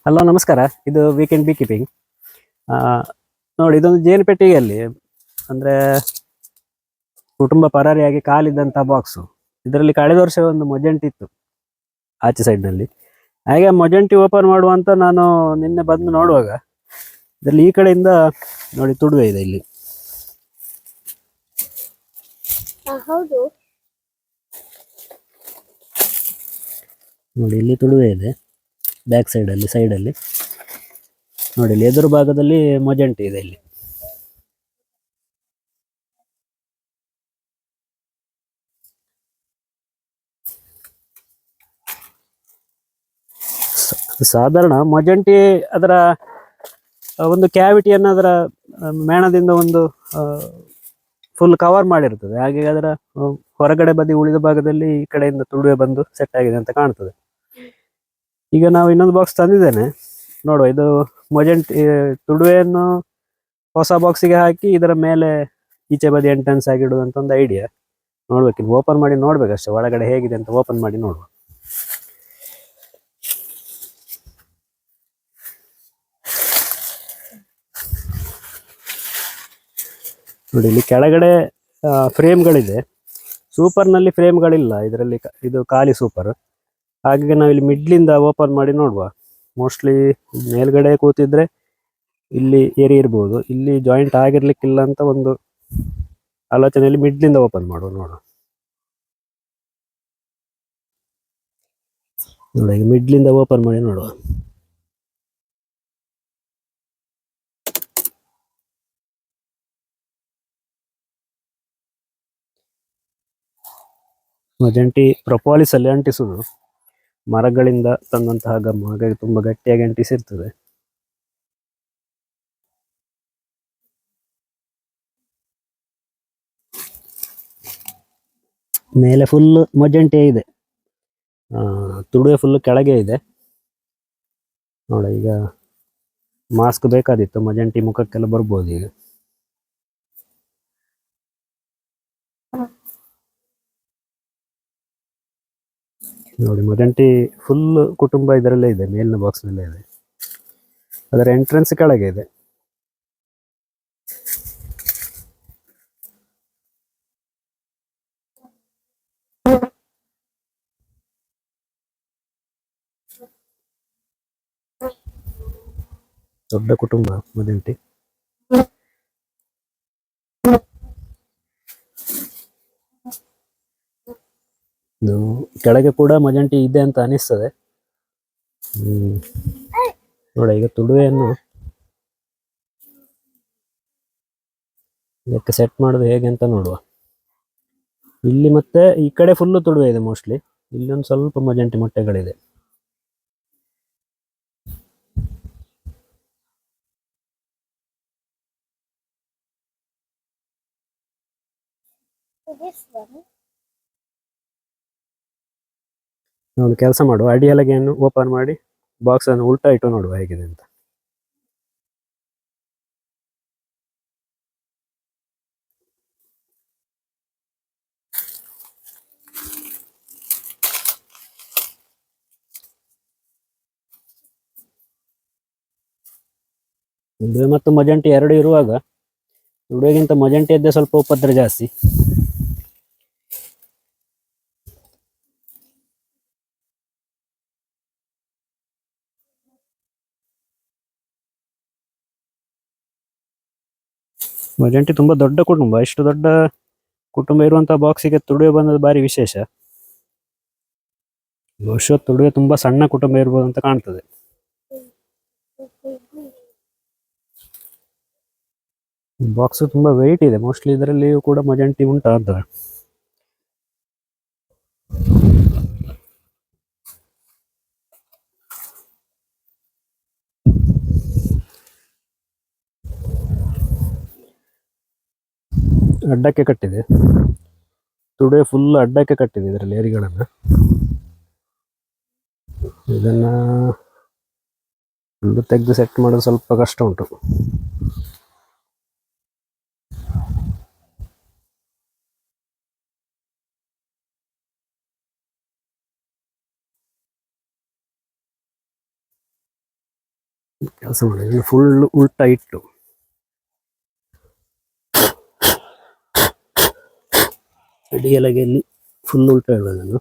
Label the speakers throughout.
Speaker 1: Hello ನಮಸ್ಕಾರ. ಇದು weekend ಬೀ keeping. ನೋಡಿ, ಇದೊಂದು ಜೇನು ಪೆಟ್ಟಿಗೆಯಲ್ಲಿ ಅಂದರೆ ಕುಟುಂಬ ಪರಾರಿಯಾಗಿ ಕಾಲಿದ್ದಂಥ ಬಾಕ್ಸು. ಇದರಲ್ಲಿ ಕಳೆದ ವರ್ಷ ಒಂದು ಮೊಜೆಂಟ್ ಇತ್ತು ಆಚೆ ಸೈಡ್ನಲ್ಲಿ. ಹಾಗೆ ಮೊಜೆಂಟಿ ಓಪನ್ ಮಾಡುವಂತ ನಾನು ನಿನ್ನೆ ಬಂದು ನೋಡುವಾಗ ಇದರಲ್ಲಿ ಈ ಕಡೆಯಿಂದ ನೋಡಿ ತುಡುವೆ ಇದೆ ಇಲ್ಲಿ.
Speaker 2: ಹೌದು,
Speaker 1: ನೋಡಿ ಇಲ್ಲಿ ತುಡುವೆ ಇದೆ ಬ್ಯಾಕ್ ಸೈಡಲ್ಲಿ ನೋಡಿ, ಇಲ್ಲಿ ಎದುರು ಭಾಗದಲ್ಲಿ ಮೊಜೆಂಟಿ ಇದೆ. ಇಲ್ಲಿ ಸಾಧಾರಣ ಮೊಜೆಂಟಿ ಅದರ ಒಂದು ಕ್ಯಾವಿಟಿಯನ್ನು ಅದರ ಮೇಣದಿಂದ ಒಂದು ಫುಲ್ ಕವರ್ ಮಾಡಿರ್ತದೆ. ಹಾಗೆ ಅದರ ಹೊರಗಡೆ ಬದಿ ಉಳಿದ ಭಾಗದಲ್ಲಿ ಈ ಕಡೆಯಿಂದ ತುಳುವೆ ಬಂದು ಸೆಟ್ ಆಗಿದೆ ಅಂತ ಕಾಣ್ತದೆ. ಈಗ ನಾವು ಇನ್ನೊಂದು ಬಾಕ್ಸ್ ತಂದಿದ್ದೇನೆ, ನೋಡುವ. ಇದು ಮೊಜೆಂಟಿ ತುಡುವೆಯನ್ನು ಹೊಸ ಬಾಕ್ಸಿಗೆ ಹಾಕಿ ಇದರ ಮೇಲೆ ಈಚೆ ಬದಿ ಎಂಟ್ರೆನ್ಸ್ ಆಗಿಡುವಂತ ಒಂದು ಐಡಿಯಾ. ನೋಡ್ಬೇಕು, ಓಪನ್ ಮಾಡಿ ನೋಡ್ಬೇಕಷ್ಟೇ ಒಳಗಡೆ ಹೇಗಿದೆ ಅಂತ. ಓಪನ್ ಮಾಡಿ ನೋಡುವ. ನೋಡಿ, ಇಲ್ಲಿ ಕೆಳಗಡೆ ಫ್ರೇಮ್ಗಳಿದೆ. ಸೂಪರ್ನಲ್ಲಿ ಫ್ರೇಮ್ಗಳಿಲ್ಲ ಇದರಲ್ಲಿ, ಇದು ಖಾಲಿ ಸೂಪರ್. ಹಾಗೆ ನಾವು ಇಲ್ಲಿ ಮಿಡ್ಲಿಂದ ಓಪನ್ ಮಾಡಿ ನೋಡುವ. ಮೋಸ್ಟ್ಲಿ ಮೇಲ್ಗಡೆ ಕೂತಿದ್ರೆ ಇಲ್ಲಿ ಏರಿ ಇರ್ಬೋದು, ಇಲ್ಲಿ ಜಾಯಿಂಟ್ ಆಗಿರ್ಲಿಕ್ಕಿಲ್ಲ ಅಂತ ಒಂದು ಆಲೋಚನೆಯಲ್ಲಿ ಮಿಡ್ಲಿಂದ ಓಪನ್ ಮಾಡುವ. ನೋಡುವ, ನೋಡಿ ಮಿಡ್ಲಿಂದ ಓಪನ್ ಮಾಡಿ ನೋಡುವ. ಮೊಜೆಂಟಿ ಪ್ರೊಪಾಲಿಸ್ ಅಲ್ಲಿ ಅಂಟಿಸುದು, ಮರಗಳಿಂದ ತಂದಂತಹ ಗಮ್ಮು, ಹಾಗಾಗಿ ತುಂಬಾ ಗಟ್ಟಿಯಾಗಿ ಅಂಟಿಸಿರ್ತದೆ. ಮೇಲೆ ಫುಲ್ ಮೊಜೆಂಟಿ ಇದೆ, ತುಡುವೆ ಫುಲ್ ಕೆಳಗೆ ಇದೆ. ನೋಡಿ, ಈಗ ಮಾಸ್ಕ್ ಬೇಕಾದಿತ್ತು, ಮೊಜೆಂಟಿ ಮುಖಕ್ಕೆಲ್ಲ ಬರ್ಬೋದು ಈಗ. ನೋಡಿ, ಮೊಜೆಂಟಿ ಫುಲ್ ಕುಟುಂಬ ಇದರಲ್ಲೇ ಇದೆ, ಮೇಲಿನ ಬಾಕ್ಸ್ ನಲ್ಲೇ ಇದೆ. ಅದರ ಎಂಟ್ರೆನ್ಸ್ ಕೆಳಗೆ ಇದೆ. ದೊಡ್ಡ ಕುಟುಂಬ ಮೊಜೆಂಟಿ. ಇದು ಕೆಳಗೆ ಕೂಡ ಮೊಜೆಂಟಿ ಇದೆ ಅಂತ ಅನಿಸ್ತದೆ. ನೋಡಿ, ಈಗ ತುಡುವೆಯನ್ನು ಇದಕ್ಕೆ ಸೆಟ್ ಮಾಡೋದು ಹೇಗೆ ಅಂತ ನೋಡುವ. ಇಲ್ಲಿ ಮತ್ತೆ ಈ ಕಡೆ ಫುಲ್ಲು ತುಡುವೆ ಇದೆ ಮೋಸ್ಟ್ಲಿ. ಇಲ್ಲೊಂದು ಸ್ವಲ್ಪ ಮೊಜೆಂಟಿ ಮೊಟ್ಟೆಗಳಿದೆ. ನೋಡಿ, ಕೆಲಸ ಮಾಡುವ. ಅಡಿಯಲಗೆಯನ್ನು ಓಪನ್ ಮಾಡಿ ಬಾಕ್ಸ್ ಅನ್ನು ಉಲ್ಟಾ ಇಟ್ಟು ನೋಡುವ ಹೇಗಿದೆ ಅಂತ. ತುಡುವೆ ಮತ್ತು ಮೊಜೆಂಟಿ ಎರಡು ಇರುವಾಗ ತುಡುವೆಗಿಂತ ಮೊಜೆಂಟಿಯದ್ದೇ ಸ್ವಲ್ಪ ಉಪದ್ರ ಜಾಸ್ತಿ. ಮೊಜೆಂಟಿ ತುಂಬಾ ದೊಡ್ಡ ಕುಟುಂಬ. ಇಷ್ಟು ದೊಡ್ಡ ಕುಟುಂಬ ಇರುವಂತಹ ಬಾಕ್ಸಿಗೆ ತುಡುವೆ ಬಂದದ್ದು ಭಾರಿ ವಿಶೇಷ. ಬಹುಶಃ ತುಡುವೆ ತುಂಬಾ ಸಣ್ಣ ಕುಟುಂಬ ಇರ್ಬೋದು ಅಂತ ಕಾಣ್ತದೆ. ಬಾಕ್ಸ್ ತುಂಬಾ ವೆಯ್ಟ್ ಇದೆ. ಮೋಸ್ಟ್ಲಿ ಇದರಲ್ಲಿ ಕೂಡ ಮೊಜೆಂಟಿ ಉಂಟಾ ಅಂತ. ಅಡ್ಡಕ್ಕೆ ಕಟ್ಟಿದೆ ತುಡುವೆ, ಫುಲ್ ಅಡ್ಡಕ್ಕೆ ಕಟ್ಟಿದೆ ಇದರಲ್ಲಿ ಏರಿಗಳನ್ನ. ಇದನ್ನ ಒಂದು ತೆಗೆದು ಸೆಟ್ ಮಾಡೋದು ಸ್ವಲ್ಪ ಕಷ್ಟ ಉಂಟು. ಕೆಲಸ ಮಾಡಿ ಫುಲ್ ಉಲ್ಟಾ ಇಟ್ಟು ಅಡಿಗೆಲಗೆಯಲ್ಲಿ ಫುಲ್ ಉಲ್ಟಾ ಇಡಬೇಕು ನಾನು.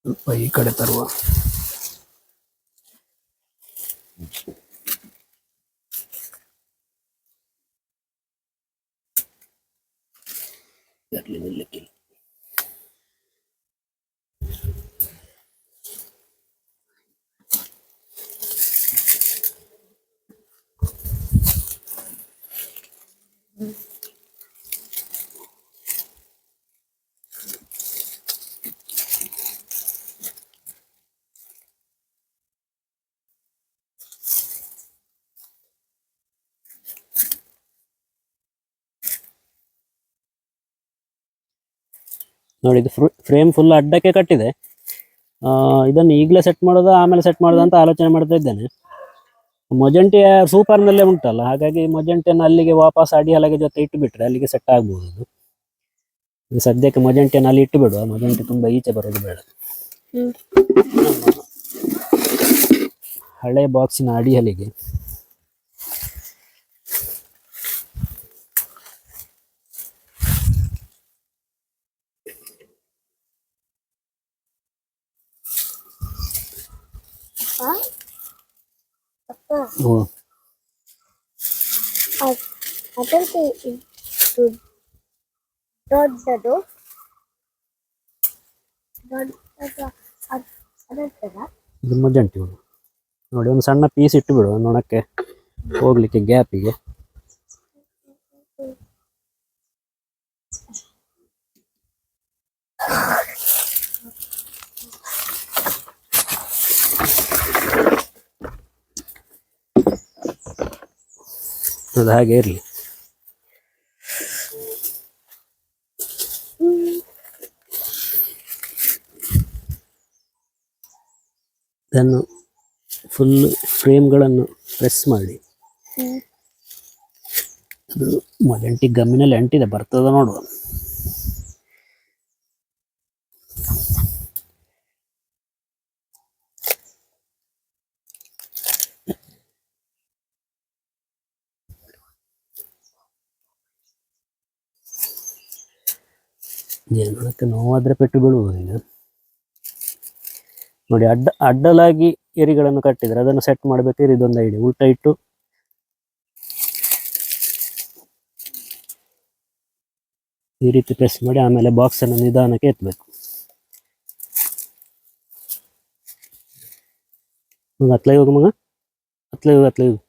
Speaker 1: ಸ್ವಲ್ಪ ಈ ಕಡೆ ತರುವ. ಇರ್ಲಿ ನಿಲ್ಲಿಕ್ಕಿಲ್ಲ. ನೋಡಿ ಇದು ಫ್ರೇಮ್ ಫುಲ್ ಅಡ್ಡಕ್ಕೆ ಕಟ್ಟಿದೆ. ಇದನ್ನು ಈಗಲೇ ಸೆಟ್ ಮಾಡೋದು ಆಮೇಲೆ ಸೆಟ್ ಮಾಡೋದು ಅಂತ ಆಲೋಚನೆ ಮಾಡ್ತಾ ಇದ್ದೇನೆ. ಮೊಜೆಂಟಿಯ ಸೂಪರ್ನಲ್ಲೇ ಉಂಟಲ್ಲ, ಹಾಗಾಗಿ ಮೊಜೆಂಟಿಯನ್ನು ಅಲ್ಲಿಗೆ ವಾಪಸ್ ಅಡಿ ಹಲಗೆ ಜೊತೆ ಇಟ್ಟು ಬಿಟ್ರೆ ಅಲ್ಲಿಗೆ ಸೆಟ್ ಆಗ್ಬೋದು ಅದು. ಈ ಸದ್ಯಕ್ಕೆ ಮೊಜೆಂಟಿಯನ್ನು ಅಲ್ಲಿ ಇಟ್ಟು ಬಿಡುವ, ಮೊಜೆಂಟಿ ತುಂಬಾ ಈಚೆ ಬರೋದು ಬೇಡ. ಹಳೆ ಬಾಕ್ಸಿನ ಅಡಿ ಹಲಿಗೆ
Speaker 2: ಅಪ್ಪ ಅದಕ್ಕೆ ದೊಡ್ಡದು
Speaker 1: ಇದು ಮೊಜೆಂಟಿ ನೋಡಿ, ಒಂದು ಸಣ್ಣ ಪೀಸ್ ಇಟ್ಟು ಬಿಡುವ ನೊಣಕ್ಕೆ ಹೋಗ್ಲಿಕ್ಕೆ ಗ್ಯಾಪಿಗೆ. ಅದು ಹಾಗೆ ಇರಲಿ. ಇದನ್ನು ಫುಲ್ ಫ್ರೇಮ್ಗಳನ್ನು ಪ್ರೆಸ್ ಮಾಡಿ, ಅದು ಮೊಜೆಂಟಿ ಗಮ್ಮಿನಲ್ಲಿ ಅಂಟಿದೆ, ಬರ್ತದ ನೋಡುವ. ಜೇನುನೊಣಕ್ಕೆ ನೋವಾದ್ರೆ ಪೆಟ್ಟು ಬೀಳುವುದು. ಈಗ ನೋಡಿ, ಅಡ್ಡಲಾಗಿ ಎರಿಗಳನ್ನು ಕಟ್ಟಿದ್ರೆ ಅದನ್ನು ಸೆಟ್ ಮಾಡಬೇಕಾದ್ರೆ ಇದೊಂದು ಐಡಿಯಾ, ಉಲ್ಟಾ ಇಟ್ಟು ಈ ರೀತಿ ಪ್ರೆಸ್ ಮಾಡಿ ಆಮೇಲೆ ಬಾಕ್ಸ್ ಅನ್ನು ನಿಧಾನಕ್ಕೆ ಎತ್ತಬೇಕು. ಹತ್ಲೆ ಹೋಗು ಮಗ, ಹತ್ಲೆ ಹೋಗು.